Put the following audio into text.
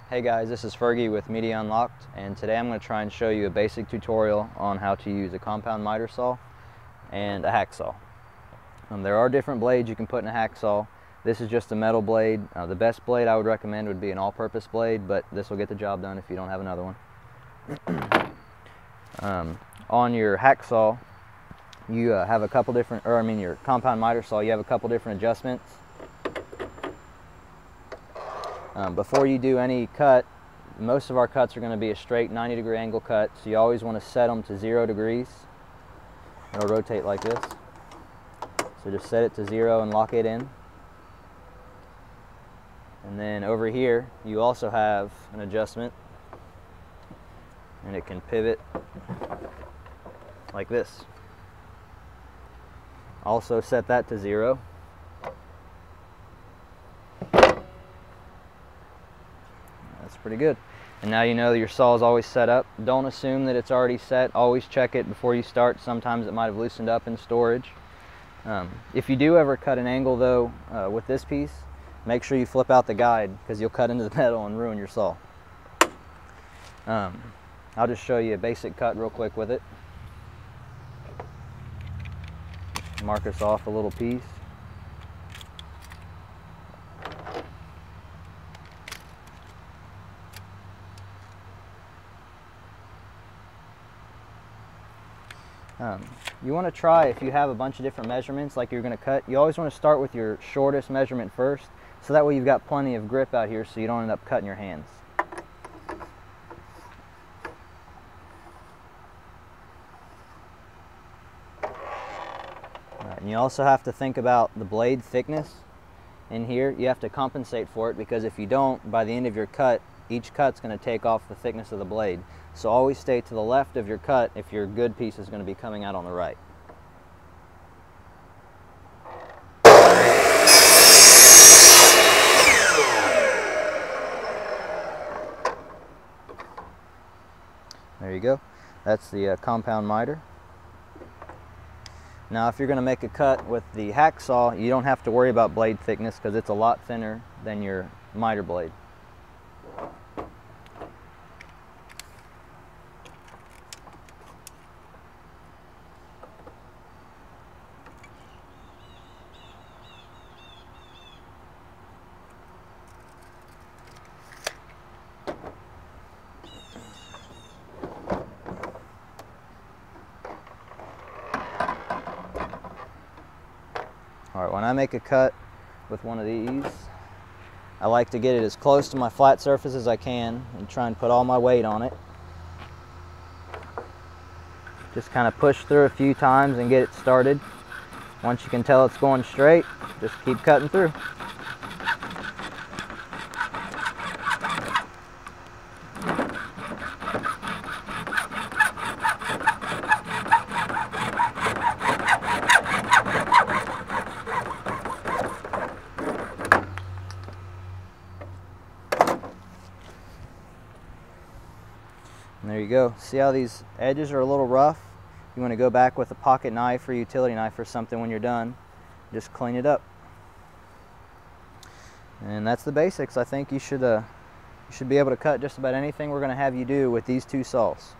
Hey guys, this is Fergie with Media Unlocked, and today I'm going to try and show you a basic tutorial on how to use a compound miter saw and a hacksaw. There are different blades you can put in a hacksaw. This is just a metal blade. The best blade I would recommend would be an all-purpose blade, but this will get the job done if you don't have another one. On your hacksaw, you have a couple different, your compound miter saw, you have a couple different adjustments. Before you do any cut, most of our cuts are going to be a straight 90-degree angle cut, so you always want to set them to 0 degrees. It'll rotate like this. So just set it to 0 and lock it in. And then over here, you also have an adjustment, and it can pivot like this. Also set that to 0. That's pretty good. And now you know that your saw is always set up. Don't assume that it's already set. Always check it before you start. Sometimes it might have loosened up in storage. If you do ever cut an angle though with this piece, make sure you flip out the guide because you'll cut into the metal and ruin your saw. I'll just show you a basic cut real quick with it. Mark us off a little piece. You want to try, if you have a bunch of different measurements like you're going to cut, you always want to start with your shortest measurement first, so that way you've got plenty of grip out here so you don't end up cutting your hands. And you also have to think about the blade thickness in here. You have to compensate for it, because if you don't, by the end of your cut, each cut's going to take off the thickness of the blade. So always stay to the left of your cut if your good piece is going to be coming out on the right. There you go. That's the compound miter. Now if you're going to make a cut with the hacksaw, you don't have to worry about blade thickness because it's a lot thinner than your miter blade. Alright, when I make a cut with one of these, I like to get it as close to my flat surface as I can and try and put all my weight on it. Just kind of push through a few times and get it started. Once you can tell it's going straight, just keep cutting through. And there you go. See how these edges are a little rough? You want to go back with a pocket knife or utility knife or something when you're done. Just clean it up. And that's the basics. I think you should be able to cut just about anything we're going to have you do with these two saws.